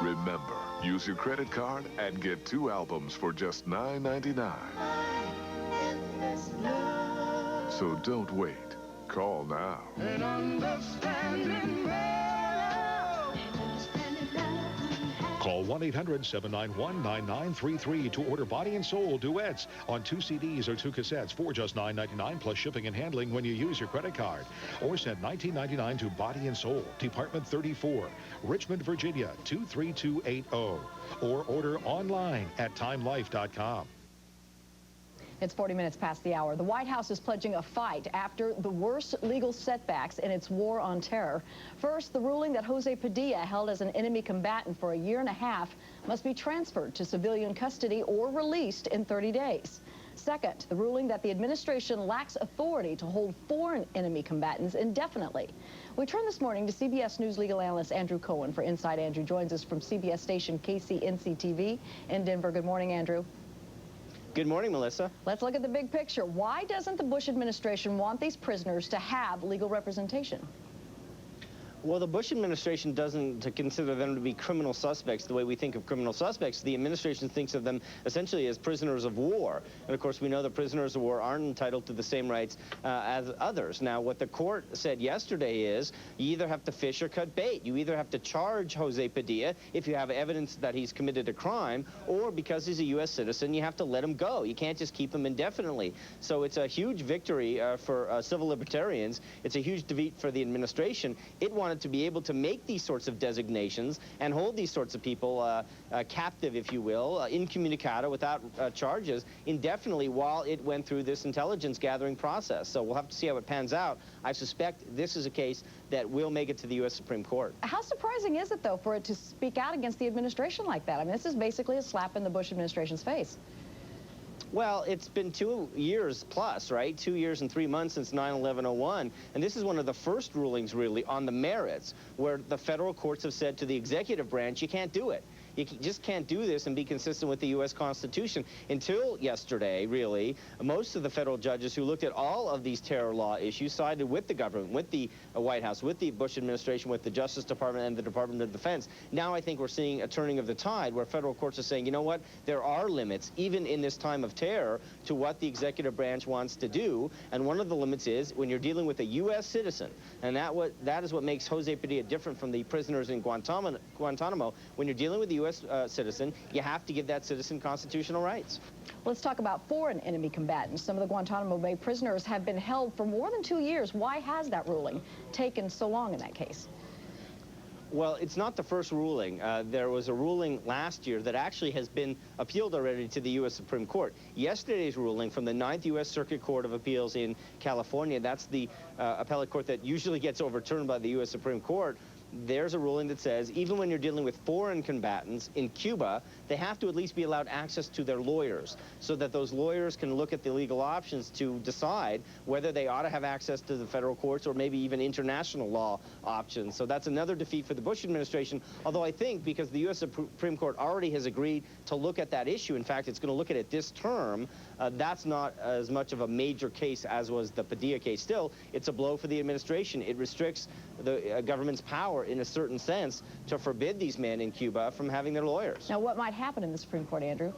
Remember, use your credit card and get 2 albums for just $9.99. So don't wait. Call now. Call 1-800-791-9933 to order Body and Soul duets on 2 CDs or 2 cassettes for just $9.99 plus shipping and handling when you use your credit card. Or send $19.99 to Body and Soul, Department 34, Richmond, Virginia 23280. Or order online at timelife.com. It's 40 minutes past the hour. The White House is pledging a fight after the worst legal setbacks in its war on terror. First, the ruling that Jose Padilla, held as an enemy combatant for a year and a half, must be transferred to civilian custody or released in 30 days. Second, the ruling that the administration lacks authority to hold foreign enemy combatants indefinitely. We turn this morning to CBS News legal analyst Andrew Cohen for Insight. Andrew joins us from CBS station KCNC-TV in Denver. Good morning, Andrew. Good morning, Melissa. Let's look at the big picture. Why doesn't the Bush administration want these prisoners to have legal representation? Well, the Bush administration doesn't consider them to be criminal suspects the way we think of criminal suspects. The administration thinks of them essentially as prisoners of war. And of course, we know that prisoners of war aren't entitled to the same rights as others. Now, what the court said yesterday is you either have to fish or cut bait. You either have to charge Jose Padilla if you have evidence that he's committed a crime, or because he's a U.S. citizen, you have to let him go. You can't just keep him indefinitely. So it's a huge victory for civil libertarians. It's a huge defeat for the administration. It wanted to be able to make these sorts of designations and hold these sorts of people captive, if you will, incommunicado, without charges, indefinitely while it went through this intelligence gathering process. So we'll have to see how it pans out. I suspect this is a case that will make it to the U.S. Supreme Court. How surprising is it, though, for it to speak out against the administration like that? I mean, this is basically a slap in the Bush administration's face. Well, it's been 2 years plus, right? 2 years and 3 months since 9/11/01, and this is one of the first rulings, really, on the merits, where the federal courts have said to the executive branch, you can't do it. You just can't do this and be consistent with the U.S. Constitution. Until yesterday, really, most of the federal judges who looked at all of these terror law issues sided with the government, with the White House, with the Bush administration, with the Justice Department and the Department of Defense. Now I think we're seeing a turning of the tide where federal courts are saying, you know what, there are limits, even in this time of terror, to what the executive branch wants to do. And one of the limits is when you're dealing with a U.S. citizen, and that is what makes Jose Padilla different from the prisoners in Guantanamo. When you're dealing with the U.S. Citizen, you have to give that citizen constitutional rights. Let's talk about foreign enemy combatants. Some of the Guantanamo Bay prisoners have been held for more than 2 years. Why has that ruling taken so long in that case? Well, it's not the first ruling. There was a ruling last year that actually has been appealed already to the U.S. Supreme Court. Yesterday's ruling from the 9th U.S. Circuit Court of Appeals in California, that's the appellate court that usually gets overturned by the U.S. Supreme Court. There's a ruling that says even when you're dealing with foreign combatants in Cuba, they have to at least be allowed access to their lawyers so that those lawyers can look at the legal options to decide whether they ought to have access to the federal courts or maybe even international law options. So that's another defeat for the Bush administration, although I think because the U.S. Supreme Court already has agreed to look at that issue, in fact, it's going to look at it this term, that's not as much of a major case as was the Padilla case. Still, it's a blow for the administration. It restricts the government's power in a certain sense to forbid these men in Cuba from having their lawyers. Now, what might happen in the Supreme Court, Andrew?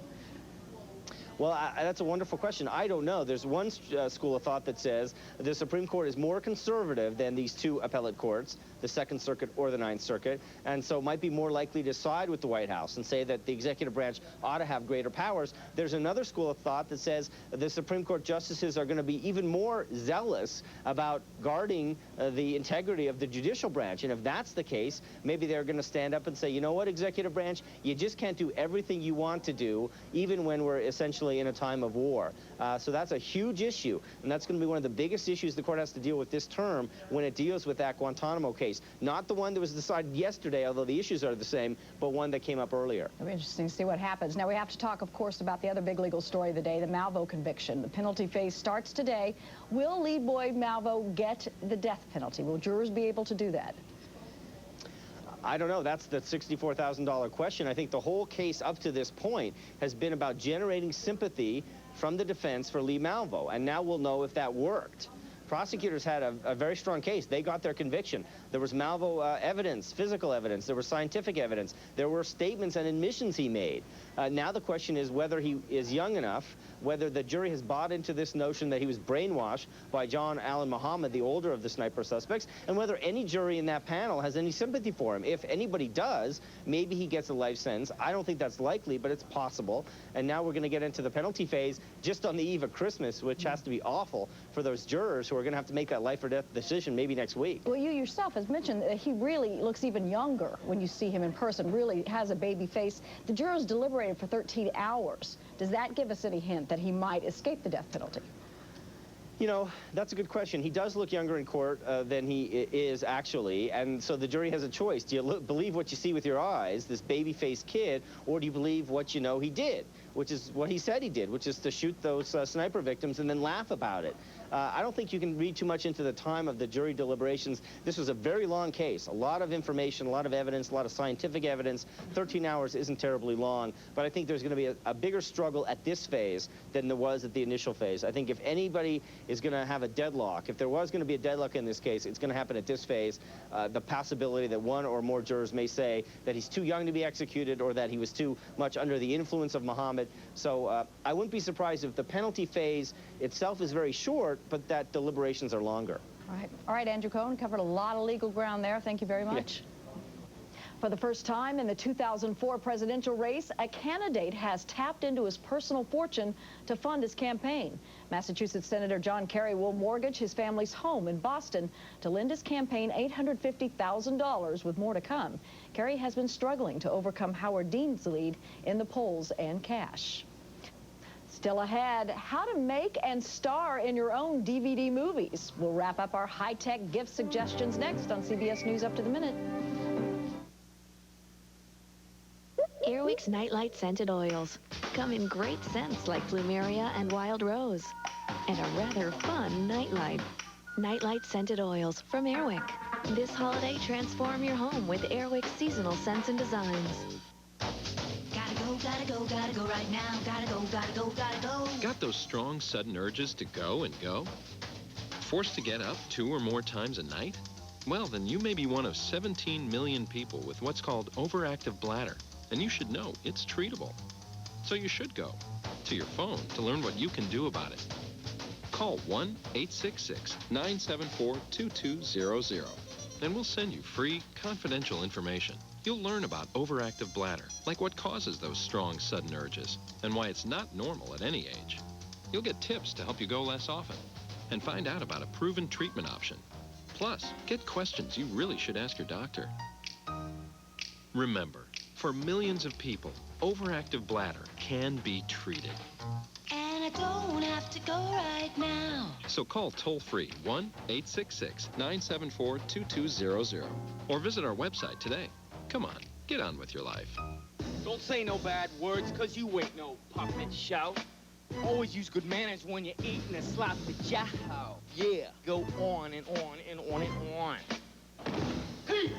Well, that's a wonderful question. I don't know. There's one school of thought that says the Supreme Court is more conservative than these two appellate courts, the 2nd Circuit or the 9th Circuit, and so might be more likely to side with the White House and say that the executive branch ought to have greater powers. There's another school of thought that says the Supreme Court justices are going to be even more zealous about guarding the integrity of the judicial branch, and if that's the case, maybe they're going to stand up and say, you know what, executive branch, you just can't do everything you want to do, even when we're essentially in a time of war. So that's a huge issue, and that's going to be one of the biggest issues the court has to deal with this term when it deals with that Guantanamo case. Not the one that was decided yesterday, although the issues are the same, but one that came up earlier. It'll be interesting to see what happens. Now, we have to talk, of course, about the other big legal story of the day, the Malvo conviction. The penalty phase starts today. Will lead boy Malvo get the death penalty? Will jurors be able to do that? I don't know. That's the $64,000 question. I think the whole case up to this point has been about generating sympathy from the defense for Lee Malvo, and now we'll know if that worked. Prosecutors had a very strong case. They got their conviction. There was Malvo evidence, physical evidence. There was scientific evidence. There were statements and admissions he made. Now the question is whether he is young enough, whether the jury has bought into this notion that he was brainwashed by John Allen Muhammad, the older of the sniper suspects, and whether any jury in that panel has any sympathy for him. If anybody does, maybe he gets a life sentence. I don't think that's likely, but it's possible. And now we're going to get into the penalty phase just on the eve of Christmas, which has to be awful for those jurors who are going to have to make that life or death decision maybe next week. Well, you yourself has mentioned that he really looks even younger when you see him in person, really has a baby face. The jurors deliberated for 13 hours. Does that give us any hint that he might escape the death penalty? You know, that's a good question. He does look younger in court than he is actually, and so the jury has a choice. Do you believe what you see with your eyes, this baby-faced kid, or do you believe what you know he did, which is what he said he did, which is to shoot those sniper victims and then laugh about it? I don't think you can read too much into the time of the jury deliberations. This was a very long case, a lot of information, a lot of evidence, a lot of scientific evidence. 13 hours isn't terribly long, but I think there's going to be a bigger struggle at this phase than there was at the initial phase. I think if anybody is going to have a deadlock, if there was going to be a deadlock in this case, it's going to happen at this phase. The possibility that one or more jurors may say that he's too young to be executed or that he was too much under the influence of Muhammad. So I wouldn't be surprised if the penalty phase itself is very short, but that deliberations are longer. All right, Andrew Cohen, covered a lot of legal ground there. Thank you very much. Yeah. For the first time in the 2004 presidential race, a candidate has tapped into his personal fortune to fund his campaign. Massachusetts Senator John Kerry will mortgage his family's home in Boston to lend his campaign $850,000 with more to come. Kerry has been struggling to overcome Howard Dean's lead in the polls and cash. Still ahead, how to make and star in your own DVD movies. We'll wrap up our high-tech gift suggestions next on CBS News Up to the Minute. Airwick's Nightlight Scented Oils come in great scents like Plumeria and Wild Rose, and a rather fun nightlight. Nightlight Scented Oils from Airwick. This holiday, transform your home with Airwick's seasonal scents and designs. Gotta go right now. Gotta go. Got those strong, sudden urges to go and go? Forced to get up 2 or more times a night? Well, then you may be one of 17 million people with what's called overactive bladder, and you should know it's treatable. So you should go to your phone to learn what you can do about it. Call 1-866-974-2200, and we'll send you free, confidential information. You'll learn about overactive bladder, like what causes those strong, sudden urges, and why it's not normal at any age. You'll get tips to help you go less often, and find out about a proven treatment option. Plus, get questions you really should ask your doctor. Remember, for millions of people, overactive bladder can be treated. And I don't have to go right now. So call toll-free 1-866-974-2200, or visit our website today. Come on, get on with your life. Don't say no bad words, cause you ain't no puppet shout. Always use good manners when you're eating a sloppy jow. Yeah, go on and on and on and on. Peace!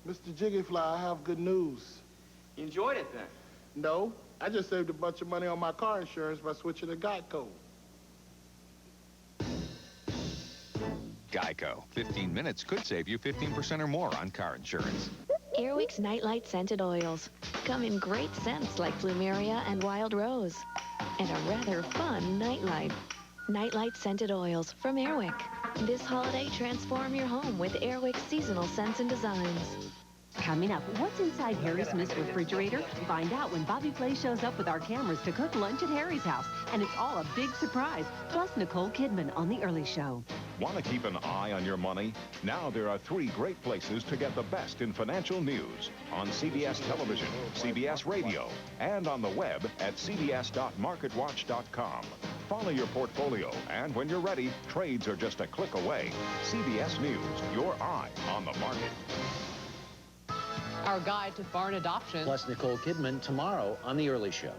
Mr. Jiggyfly, I have good news. You enjoyed it then? No, I just saved a bunch of money on my car insurance by switching to Geico. Geico. 15 minutes could save you 15% or more on car insurance. Airwick's Nightlight Scented Oils come in great scents like Plumeria and Wild Rose, and a rather fun nightlight. Nightlight Scented Oils from Airwick. This holiday, transform your home with Airwick's seasonal scents and designs. Coming up, what's inside Harry's Miss refrigerator? Find out when Bobby Flay shows up with our cameras to cook lunch at Harry's house. And it's all a big surprise. Plus Nicole Kidman on The Early Show. Want to keep an eye on your money? Now there are 3 great places to get the best in financial news. On CBS Television, CBS Radio, and on the web at cbs.marketwatch.com. Follow your portfolio, and when you're ready, trades are just a click away. CBS News, your eye on the market. Our guide to barn adoption. Plus Nicole Kidman tomorrow on The Early Show.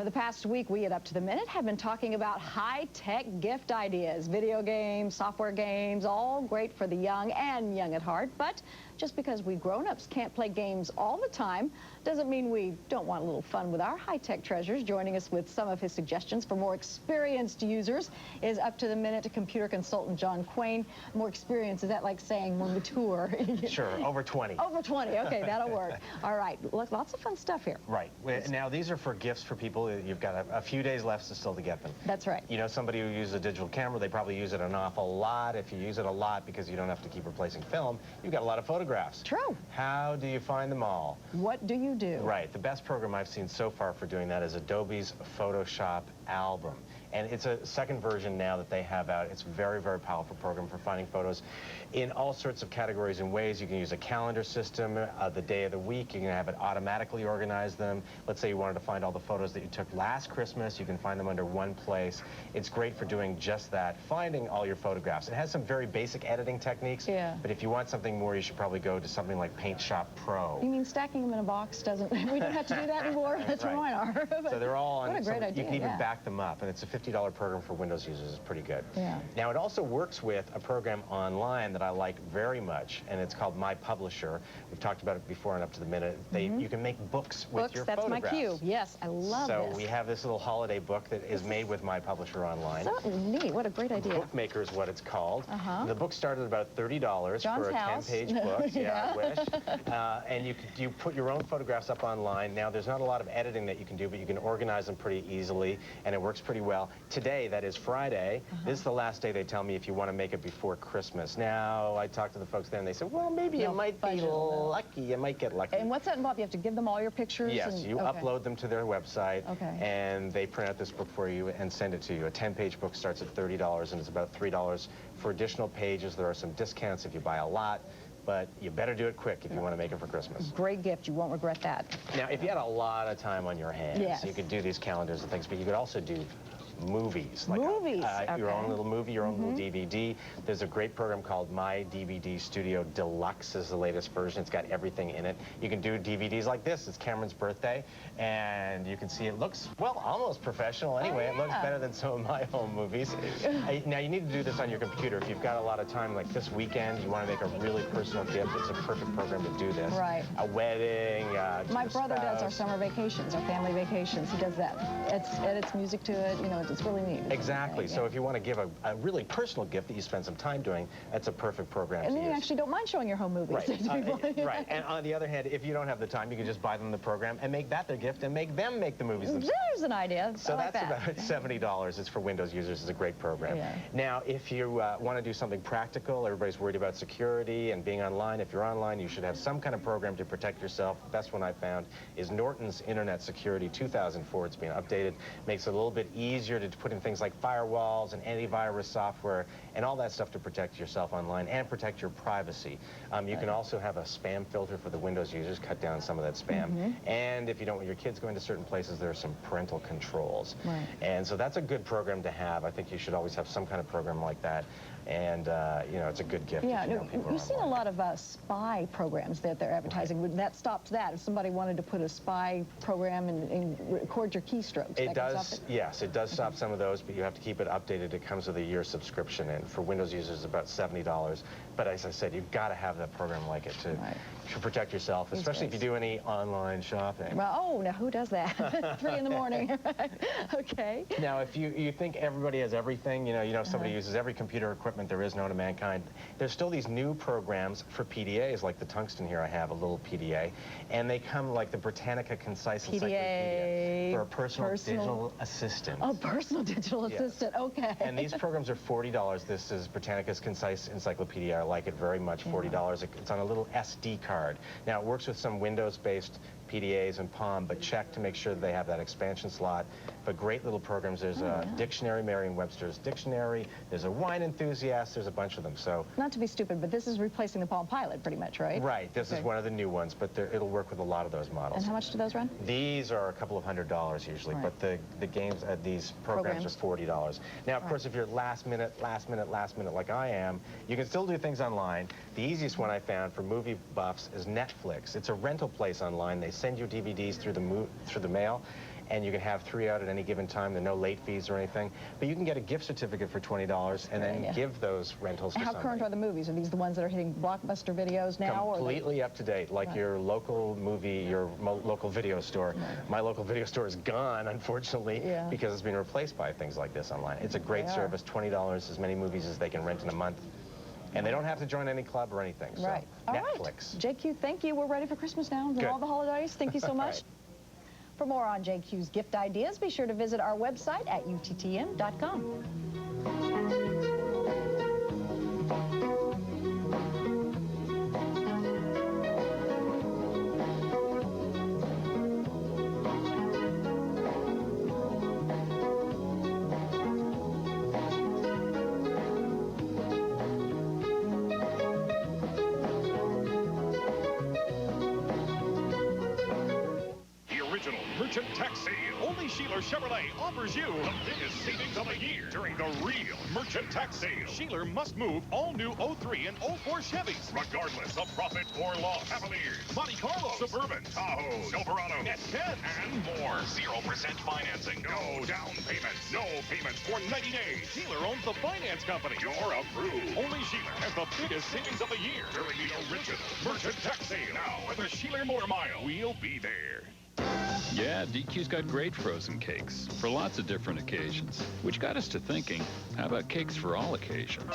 For the past week, we at Up to the Minute have been talking about high-tech gift ideas. Video games, software games, all great for the young and young at heart. But just because we grown-ups can't play games all the time doesn't mean we don't want a little fun with our high-tech treasures. Joining us with some of his suggestions for more experienced users is Up to the Minute computer consultant John Quain. More experience, is that like saying more mature? Sure, over 20. Over 20, okay, that'll work. All right, lots of fun stuff here. Right. Now, these are for gifts for people. You've got a few days left still to get them. That's right. You know, somebody who uses a digital camera, they probably use it an awful lot. If you use it a lot because you don't have to keep replacing film, you've got a lot of photographs. True. How do you find them all? What do you do? Right. The best program I've seen so far for doing that is Adobe's Photoshop Album. And it's a second version now that they have out. It's a very, very powerful program for finding photos in all sorts of categories and ways. You can use a calendar system, the day of the week. You can have it automatically organize them. Let's say you wanted to find all the photos that you took last Christmas. You can find them under one place. It's great for doing just that, finding all your photographs. It has some very basic editing techniques, but if you want something more, you should probably go to something like Paint Shop Pro. You mean stacking them in a box doesn't, we don't have to do that anymore? That's what mine are. So they're all on, what a great idea. You can even back them up, and it's a $50 program for Windows users. Is pretty good. Yeah. Now, it also works with a program online that I like very much, and it's called My Publisher. We've talked about it before and Up to the Minute. You can make books with your that's photographs. My cue. Yes, I love this. So we have this little holiday book that is made with My Publisher online. So neat. What a great idea. Bookmaker is what it's called. The book started at about $30 John's for a house. 10-page book. Yeah, I wish. And you put your own photographs up online. Now, there's not a lot of editing that you can do, but you can organize them pretty easily, and it works pretty well. Today, that is Friday, this is the last day they tell me if you want to make it before Christmas. Now, I talked to the folks there, and they said, well, maybe you might be lucky. You might get lucky. And what's that involved? You have to give them all your pictures? Yes, you upload them to their website, and they print out this book for you and send it to you. A 10-page book starts at $30, and it's about $3 for additional pages. There are some discounts if you buy a lot, but you better do it quick if you want to make it for Christmas. Great gift. You won't regret that. Now, if you had a lot of time on your hands, you could do these calendars and things, but you could also do movies. Like your own little movie, your own little DVD. There's a great program called My DVD Studio Deluxe is the latest version. It's got everything in it. You can do DVDs like this. It's Cameron's birthday, and you can see it looks, well, almost professional anyway. It looks better than some of my home movies. Now, you need to do this on your computer. If you've got a lot of time, like this weekend, you want to make a really personal gift, it's a perfect program to do this. Right. A wedding, my brother does our summer vacations, our family vacations. He does that. Edits music to it. You know, it's really neat. Exactly. So if you want to give a really personal gift that you spend some time doing, that's a perfect program and to then use. you actually don't mind showing your home movies. Right. Right. And on the other hand, if you don't have the time, you can just buy them the program and make that their gift and make them make the movies themselves. There's an idea. So that's about $70. It's for Windows users. It's a great program. Now, if you want to do something practical, everybody's worried about security and being online. If you're online, you should have some kind of program to protect yourself. The best one I found is Norton's Internet Security 2004. It's being updated. Makes it a little bit easier to put in things like firewalls and antivirus software and all that stuff to protect yourself online and protect your privacy. You can also have a spam filter for the Windows users, cut down some of that spam. And if you don't want your kids going to certain places, there are some parental controls. And so that's a good program to have. I think you should always have some kind of program like that. And, you know, it's a good gift. Yeah, you've seen a lot of spy programs that they're advertising. That stopped that. If somebody wanted to put a spy program and record your keystrokes. It does, yes, it does stop some of those, but you have to keep it updated. It comes with a year subscription, and for Windows users, it's about $70. But as I said, you've got to have that program like it to protect yourself, especially if you do any online shopping. Well, oh, now who does that? 3 in the morning. Okay. Now, if you think everybody has everything, you know, somebody uses every computer equipment there is known to mankind, there's still these new programs for PDAs, like the Tungsten here. I have a little PDA, and they come like the Britannica Concise Encyclopedia for a personal digital assistant. Oh, personal digital assistant. Okay. And these programs are $40. This is Britannica's Concise Encyclopedia. I like it very much. $40. It's on a little SD card. Now, it works with some Windows-based PDAs and Palm, but check to make sure that they have that expansion slot. But great little programs. There's a dictionary, Merriam-Webster's dictionary. There's a wine enthusiast. There's a bunch of them. So not to be stupid, but this is replacing the Palm Pilot, pretty much, right? Right. This is one of the new ones, but it'll work with a lot of those models. And how much do those run? These are a couple of $100 usually, but the games at these programs are $40. Now, of course, if you're last minute like I am, you can still do things online. The easiest one I found for movie buffs is Netflix. It's a rental place online. They send you DVDs through the mail, and you can have 3 out at any given time. There are no late fees or anything. But you can get a gift certificate for $20 and then give those rentals to How somebody. current are the movies? Are these the ones that are hitting Blockbuster videos now? Completely up to date, like your local movie, your local video store. My local video store is gone, unfortunately, because it's been replaced by things like this online. It's a great service, $20, as many movies as they can rent in a month. And they don't have to join any club or anything. So Right. All Netflix. right. JQ, thank you. We're ready for Christmas now and all the holidays. Thank you so much. Right. For more on JQ's gift ideas, be sure to visit our website at uttm.com. Merchant Tax Sale. Only Sheeler Chevrolet offers you the biggest savings of the year during the real Merchant Tax Sale. Sheeler must move all new 03 and 04 Chevys, regardless of profit or loss. Cavaliers, Monte Carlo, Suburban, Tahoe, Silverado, S10, and more. 0% financing, no down payments, no payments for 90 days. Sheeler owns the finance company. You're approved. Only Sheeler has the biggest savings of the year during the original Merchant Tax Sale. Now, at the Sheeler Motor Mile, we'll be there. Yeah, DQ's got great frozen cakes for lots of different occasions, which got us to thinking, how about cakes for all occasions?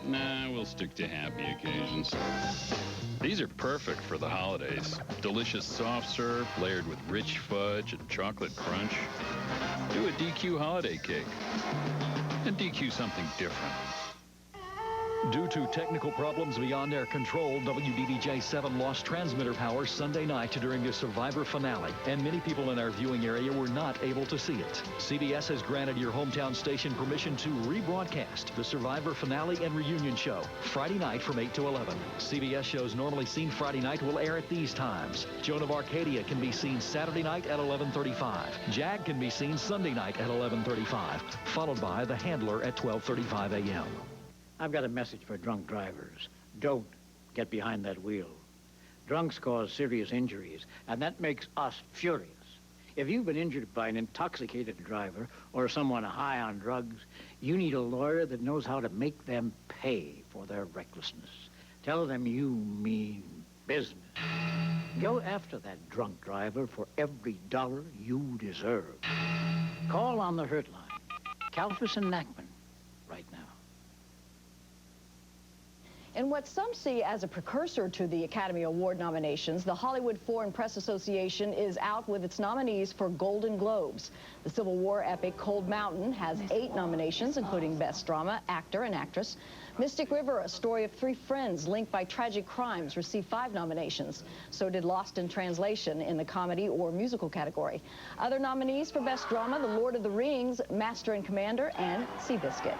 Nah, we'll stick to happy occasions. These are perfect for the holidays. Delicious soft serve layered with rich fudge and chocolate crunch. Do a DQ holiday cake and DQ something different. Due to technical problems beyond their control, WDBJ7 lost transmitter power Sunday night during the Survivor finale, and many people in our viewing area were not able to see it. CBS has granted your hometown station permission to rebroadcast the Survivor finale and reunion show Friday night from 8 to 11. CBS shows normally seen Friday night will air at these times. Joan of Arcadia can be seen Saturday night at 11:35. Jag can be seen Sunday night at 11:35, followed by The Handler at 12:35 a.m. I've got a message for drunk drivers. Don't get behind that wheel. Drunks cause serious injuries, and that makes us furious. If you've been injured by an intoxicated driver or someone high on drugs, you need a lawyer that knows how to make them pay for their recklessness. Tell them you mean business. Go after that drunk driver for every dollar you deserve. Call on the Hurt Line. Kalfas and Nachman right now. In what some see as a precursor to the Academy Award nominations, the Hollywood Foreign Press Association is out with its nominees for Golden Globes. The Civil War epic Cold Mountain has 8 nominations, including Best Drama, Actor, and Actress. Mystic River, a story of 3 friends linked by tragic crimes, received 5 nominations. So did Lost in Translation in the comedy or musical category. Other nominees for Best Drama, The Lord of the Rings, Master and Commander, and Seabiscuit.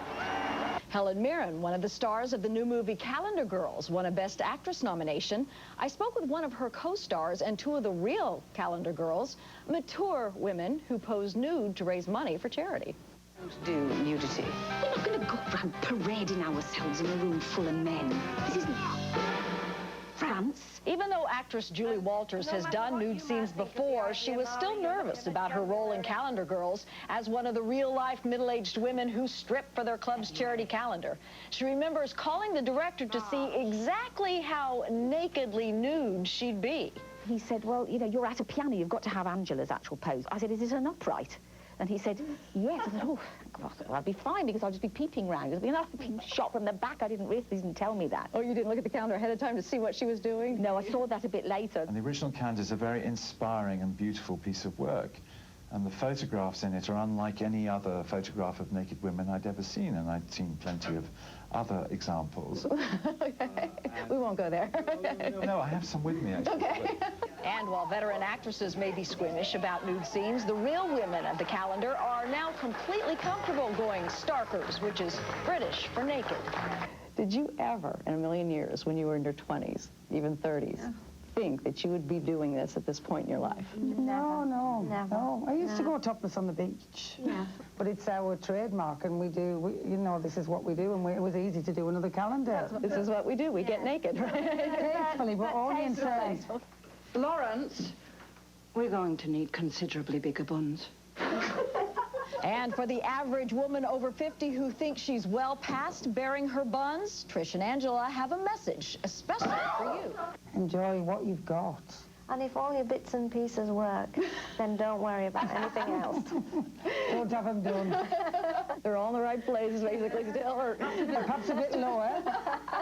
Helen Mirren, one of the stars of the new movie Calendar Girls, won a Best Actress nomination. I spoke with one of her co-stars and 2 of the real Calendar Girls, mature women who pose nude to raise money for charity. Do nudity. We're not going to go around parading ourselves in a room full of men. This isn't France. Even though actress Julie Walters has done nude scenes before, she was still nervous about her role in Calendar Girls as one of the real-life middle-aged women who strip for their club's charity calendar. She remembers calling the director to see exactly how nakedly nude she'd be. He said, well, you know, you're at a piano, you've got to have Angela's actual pose. I said, is it an upright? And he said, yes. I said, oh, God, I'll be fine because I'll just be peeping round. It'll be enough being shot from the back. I didn't really, he didn't tell me that. Oh, you didn't look at the calendar ahead of time to see what she was doing? No, I saw that a bit later. And the original calendar is a very inspiring and beautiful piece of work. And the photographs in it are unlike any other photograph of naked women I'd ever seen, and I'd seen plenty of other examples. We won't go there. No, I have some with me, actually. Okay. And while veteran actresses may be squeamish about nude scenes, the real women of the calendar are now completely comfortable going starkers, which is British for naked. Did you ever, in a million years, when you were in your 20s, even 30s, think that you would be doing this at this point in your life? No. I used to go topless on the beach. Yeah. But it's our trademark, and you know, this is what we do, and it was easy to do another calendar. This is what we do. We get naked, right? Tastefully, but only in certain... Lawrence, we're going to need considerably bigger buns. And for the average woman over 50 who thinks she's well past bearing her buns, Trish and Angela have a message, especially for you. Enjoy what you've got. And if all your bits and pieces work, then don't worry about anything else. Don't have them done. They're all in the right places, basically, still. Or perhaps a bit lower,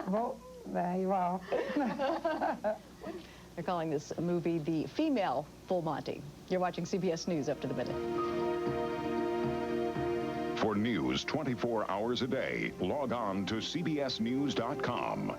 but there you are. They're calling this movie the female Full Monty. You're watching CBS News Up to the Minute. For news 24 hours a day, log on to cbsnews.com.